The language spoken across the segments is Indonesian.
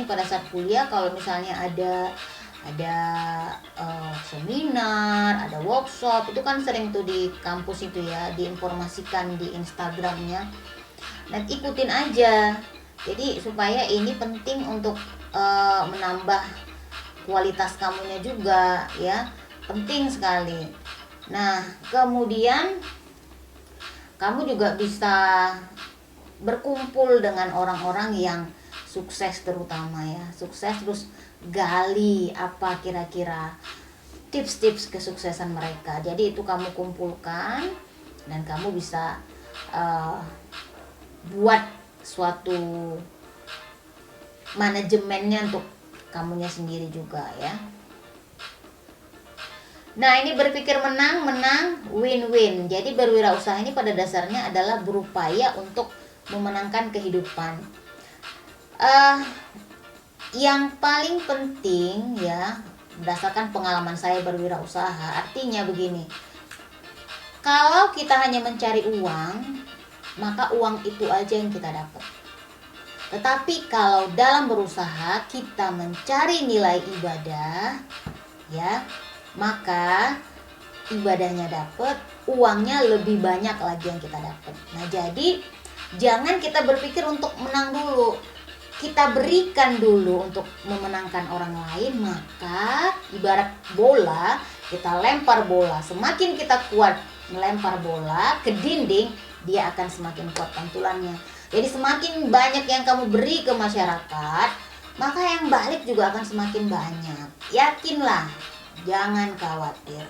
pada saat kuliah kalau misalnya ada seminar, ada workshop, itu kan sering tuh di kampus itu ya, diinformasikan di Instagramnya. Nah, ikutin aja. Jadi supaya ini penting untuk menambah kualitas kamunya juga ya, penting sekali. Nah, kemudian kamu juga bisa berkumpul dengan orang-orang yang sukses, terutama ya sukses, terus gali apa kira-kira tips-tips kesuksesan mereka. Jadi itu kamu kumpulkan dan kamu bisa buat suatu manajemennya untuk kamunya sendiri juga ya. Nah, ini berpikir menang, win-win. Jadi berwirausaha ini pada dasarnya adalah berupaya untuk memenangkan kehidupan. Yang paling penting ya, berdasarkan pengalaman saya berwirausaha, artinya begini. Kalau kita hanya mencari uang, maka uang itu aja yang kita dapat. Tetapi kalau dalam berusaha kita mencari nilai ibadah, ya, maka ibadahnya dapat, uangnya lebih banyak lagi yang kita dapat. Nah, jadi jangan kita berpikir untuk menang dulu. Kita berikan dulu untuk memenangkan orang lain, maka ibarat bola, kita lempar bola. Semakin kita kuat melempar bola ke dinding, dia akan semakin kuat pantulannya. Jadi semakin banyak yang kamu beri ke masyarakat, maka yang balik juga akan semakin banyak. Yakinlah, jangan khawatir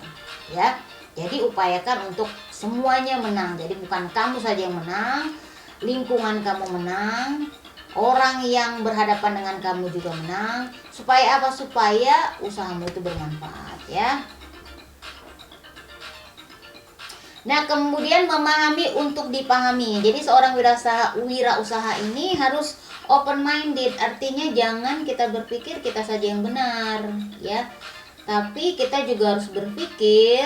ya. Jadi upayakan untuk semuanya menang. Jadi bukan kamu saja yang menang, lingkungan kamu menang, orang yang berhadapan dengan kamu juga menang. Supaya apa? Supaya usahamu itu bermanfaat ya. Nah, kemudian memahami untuk dipahami. Jadi seorang wirausaha ini harus open minded. Artinya jangan kita berpikir kita saja yang benar ya. Tapi kita juga harus berpikir,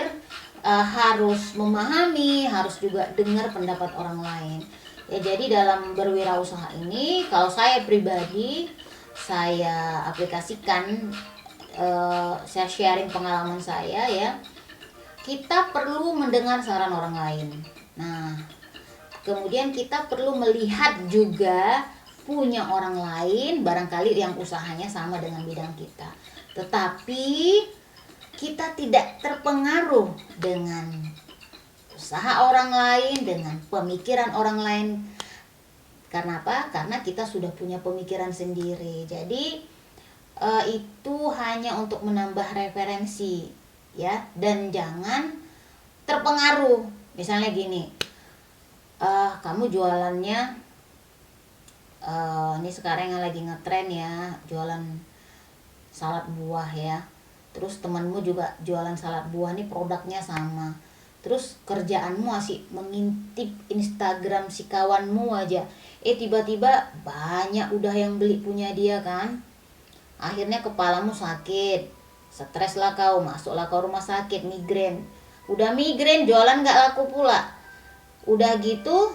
harus memahami, harus juga dengar pendapat orang lain. Ya, jadi dalam berwirausaha ini, kalau saya pribadi, saya aplikasikan, saya sharing pengalaman saya ya. Kita perlu mendengar saran orang lain. Nah, kemudian kita perlu melihat juga punya orang lain, barangkali yang usahanya sama dengan bidang kita. Tetapi kita tidak terpengaruh dengan usaha orang lain, dengan pemikiran orang lain. Karena apa? Karena kita sudah punya pemikiran sendiri. Jadi itu hanya untuk menambah referensi ya, dan jangan terpengaruh. Misalnya gini, kamu jualannya ini sekarang yang lagi ngetren ya, jualan salad buah ya. Terus temanmu juga jualan salad buah, nih produknya sama. Terus kerjaanmu asik mengintip Instagram si kawanmu aja. Tiba-tiba banyak udah yang beli punya dia kan. Akhirnya kepalamu sakit, stres lah kau, masuklah kau rumah sakit, migrain. Udah migrain, jualan gak laku pula. Udah gitu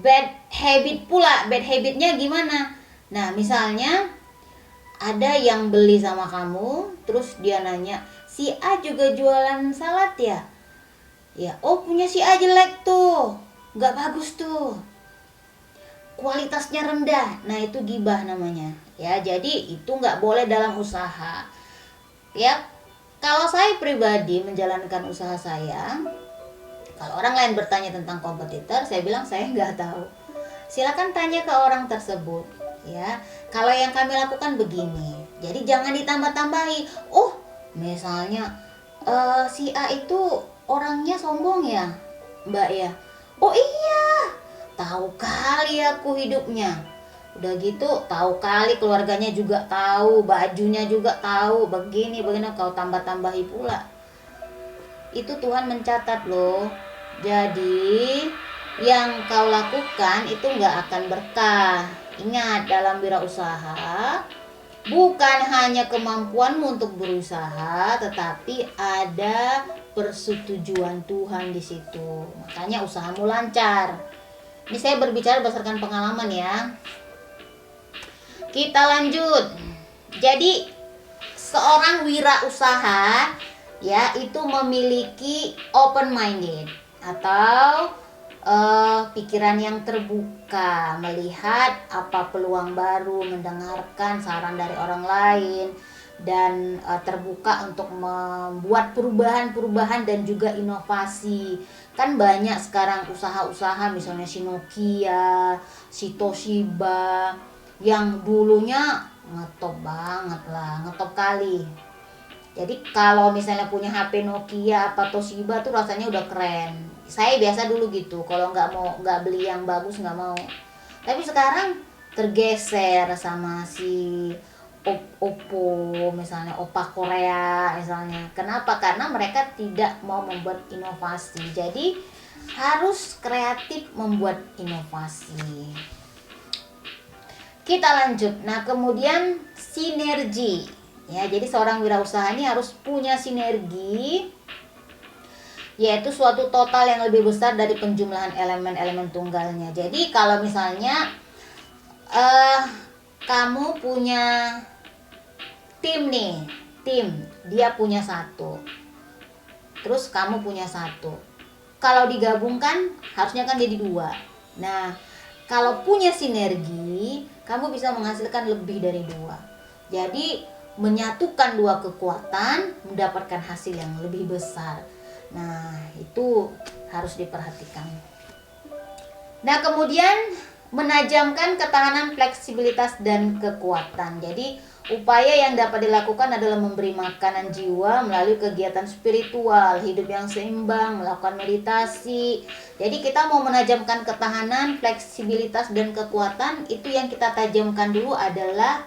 bad habit pula. Bad habitnya gimana? Nah, misalnya ada yang beli sama kamu, terus dia nanya, si A juga jualan salad ya? Ya, oh punya si A jelek tuh, gak bagus tuh, kualitasnya rendah. Nah, itu gibah namanya ya. Jadi itu gak boleh dalam usaha ya. Kalau saya pribadi menjalankan usaha saya, kalau orang lain bertanya tentang kompetitor, saya bilang saya nggak tahu. Silakan tanya ke orang tersebut ya. Kalau yang kami lakukan begini, jadi jangan ditambah-tambahi. Oh, misalnya si A itu orangnya sombong ya, Mbak ya. Oh iya, tahu kali aku hidupnya. Udah gitu tahu kali keluarganya juga tahu, bajunya juga tahu, begini kau tambah-tambahi pula. Itu Tuhan mencatat loh. Jadi yang kau lakukan itu nggak akan berkah. Ingat, dalam wirausaha bukan hanya kemampuanmu untuk berusaha, tetapi ada persetujuan Tuhan di situ. Makanya usahamu lancar. Ini saya berbicara berdasarkan pengalaman ya. Kita lanjut. Jadi seorang wirausaha ya itu memiliki open minded atau pikiran yang terbuka, melihat apa peluang baru, mendengarkan saran dari orang lain, dan terbuka untuk membuat perubahan-perubahan dan juga inovasi. Kan banyak sekarang usaha-usaha, misalnya si Nokia, si Toshiba, yang dulunya ngetop banget lah, ngetop kali. Jadi kalau misalnya punya HP Nokia apa Toshiba tuh rasanya udah keren. Saya biasa dulu gitu, kalau nggak beli yang bagus nggak mau. Tapi sekarang tergeser sama si Oppo misalnya, Oppa Korea misalnya. Kenapa? Karena mereka tidak mau membuat inovasi. Jadi harus kreatif membuat inovasi. Kita lanjut. Nah, kemudian sinergi. Ya, jadi seorang wirausaha ini harus punya sinergi, yaitu suatu total yang lebih besar dari penjumlahan elemen-elemen tunggalnya. Jadi kalau misalnya kamu punya tim nih, dia punya satu, terus kamu punya satu. Kalau digabungkan harusnya kan jadi dua. Nah, kalau punya sinergi, kamu bisa menghasilkan lebih dari dua. Jadi menyatukan dua kekuatan mendapatkan hasil yang lebih besar. Nah, itu harus diperhatikan. Nah, kemudian menajamkan ketahanan, fleksibilitas, dan kekuatan. Jadi, upaya yang dapat dilakukan adalah memberi makanan jiwa melalui kegiatan spiritual, hidup yang seimbang, melakukan meditasi. Jadi, kita mau menajamkan ketahanan, fleksibilitas, dan kekuatan, itu yang kita tajamkan dulu adalah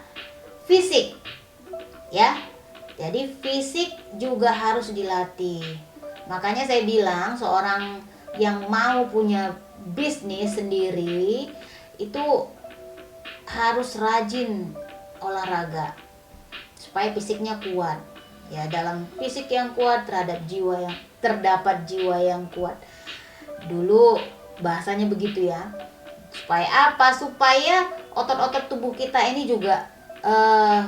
fisik. Ya. Jadi, fisik juga harus dilatih. Makanya saya bilang seorang yang mau punya bisnis sendiri itu harus rajin olahraga supaya fisiknya kuat. Ya, dalam fisik yang kuat terdapat jiwa yang kuat. Dulu bahasanya begitu ya. Supaya apa? Supaya otot-otot tubuh kita ini juga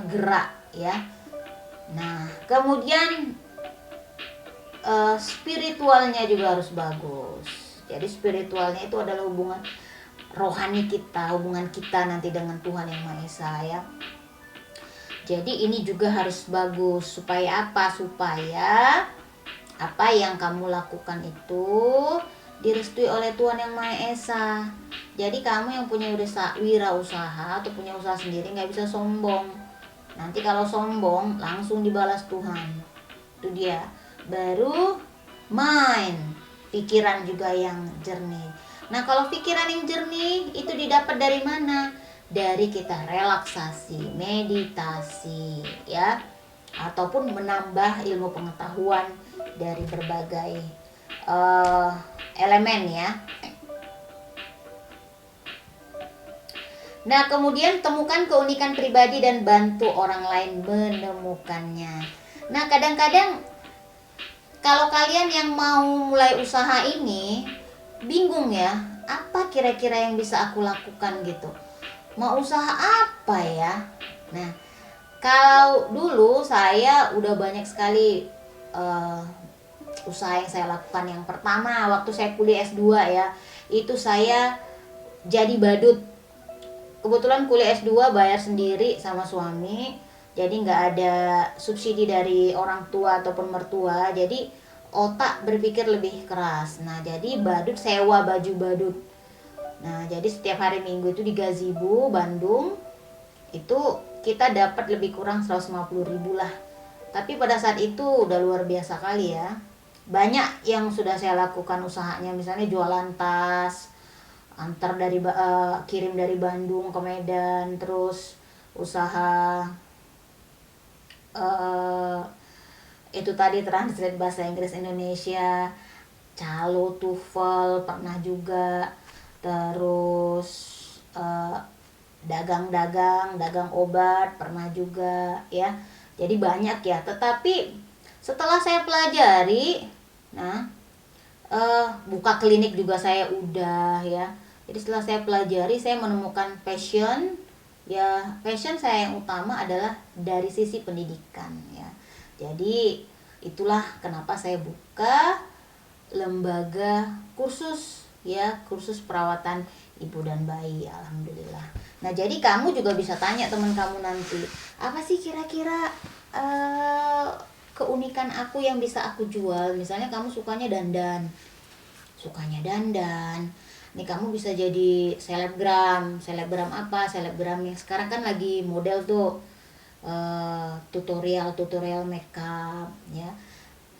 gerak ya. Nah, kemudian spiritualnya juga harus bagus. Jadi spiritualnya itu adalah hubungan rohani kita, hubungan kita nanti dengan Tuhan Yang Maha Esa ya. Jadi ini juga harus bagus. Supaya apa? Supaya apa yang kamu lakukan itu direstui oleh Tuhan Yang Maha Esa. Jadi kamu yang punya wirausaha atau punya usaha sendiri nggak bisa sombong. Nanti kalau sombong langsung dibalas Tuhan. Itu dia. Baru main, pikiran juga yang jernih. Nah, kalau pikiran yang jernih itu didapat dari mana? Dari kita relaksasi, meditasi ya, ataupun menambah ilmu pengetahuan dari berbagai elemen ya. Nah, kemudian temukan keunikan pribadi dan bantu orang lain menemukannya. Nah, kadang-kadang kalau kalian yang mau mulai usaha ini bingung ya, apa kira-kira yang bisa aku lakukan gitu. Mau usaha apa ya? Nah, kalau dulu saya udah banyak sekali usaha yang saya lakukan. Yang pertama waktu saya kuliah S2 ya, itu saya jadi badut. Kebetulan kuliah S2 bayar sendiri sama suami. Jadi nggak ada subsidi dari orang tua ataupun mertua. Jadi otak berpikir lebih keras. Nah, jadi badut sewa baju badut. Nah, jadi setiap hari Minggu itu di Gazebo, Bandung, itu kita dapat lebih kurang 150.000 lah. Tapi pada saat itu udah luar biasa kali ya. Banyak yang sudah saya lakukan usahanya, misalnya jualan tas, kirim dari Bandung ke Medan, terus usaha itu tadi translate bahasa Inggris Indonesia, calo, TOEFL pernah juga, terus dagang obat pernah juga ya. Jadi banyak ya. Tetapi setelah saya pelajari, nah buka klinik juga saya udah ya. Jadi setelah saya pelajari, saya menemukan passion ya passion saya yang utama adalah dari sisi pendidikan ya. Jadi itulah kenapa saya buka lembaga kursus ya, kursus perawatan ibu dan bayi. Alhamdulillah. Nah, jadi kamu juga bisa tanya teman kamu nanti, apa sih kira-kira keunikan aku yang bisa aku jual. Misalnya kamu sukanya dandan, nih kamu bisa jadi selebgram apa, selebgram yang sekarang kan lagi model tuh tutorial makeup ya.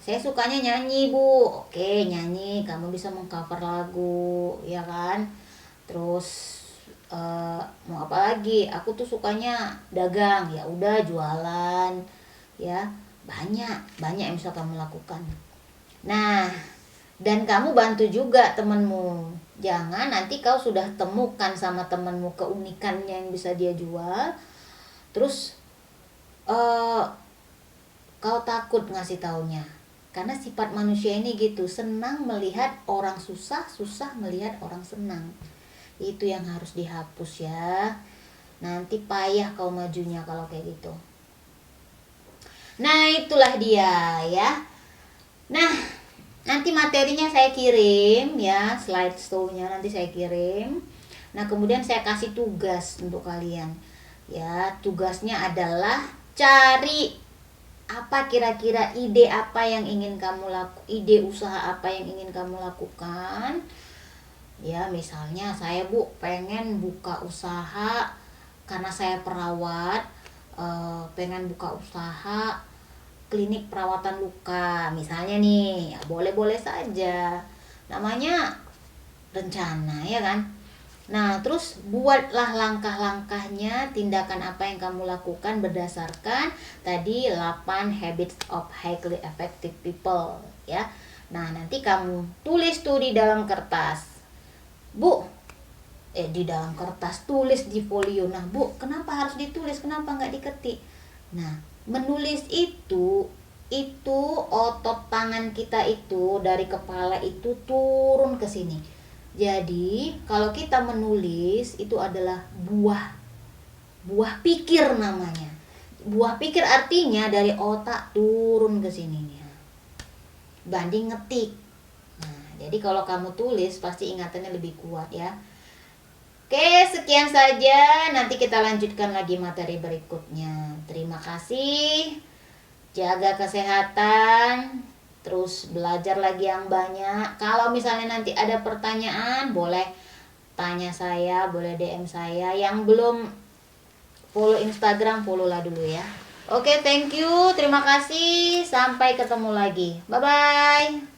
Saya sukanya nyanyi bu, oke nyanyi, kamu bisa mengcover lagu ya kan. Terus mau apa lagi, aku tuh sukanya dagang, ya udah jualan ya, banyak yang bisa kamu lakukan. Nah, dan kamu bantu juga temenmu, jangan nanti kau sudah temukan sama temenmu keunikannya yang bisa dia jual, terus kau takut ngasih taunya. Karena sifat manusia ini gitu, senang melihat orang susah, susah melihat orang senang. Itu yang harus dihapus ya. Nanti payah kau majunya kalau kayak gitu. Nah, itulah dia ya. Nah, nanti materinya saya kirim ya, slideshow-nya nanti saya kirim. Nah, kemudian saya kasih tugas untuk kalian. Ya, tugasnya adalah cari apa kira-kira ide apa yang ingin kamu ide usaha apa yang ingin kamu lakukan. Ya, misalnya saya bu pengen buka usaha karena saya perawat, pengen buka usaha klinik perawatan luka misalnya nih, ya boleh-boleh saja, namanya rencana ya kan. Nah, terus buatlah langkah-langkahnya, tindakan apa yang kamu lakukan berdasarkan tadi 8 habits of highly effective people ya. Nah, nanti kamu tulis tuh di dalam kertas. Bu, di dalam kertas, tulis di folio. Nah, Bu, kenapa harus ditulis? Kenapa nggak diketik? Nah, menulis itu otot tangan kita itu dari kepala itu turun ke sini. Jadi kalau kita menulis itu adalah buah pikir namanya. Buah pikir artinya dari otak turun ke sini nih. Banding ngetik. Nah, jadi kalau kamu tulis pasti ingatannya lebih kuat ya. Oke, sekian saja. Nanti kita lanjutkan lagi materi berikutnya. Terima kasih. Jaga kesehatan. Terus belajar lagi yang banyak. Kalau misalnya nanti ada pertanyaan, boleh tanya saya, boleh DM saya. Yang belum follow Instagram, follow lah dulu ya. Oke, thank you. Terima kasih. Sampai ketemu lagi. Bye-bye.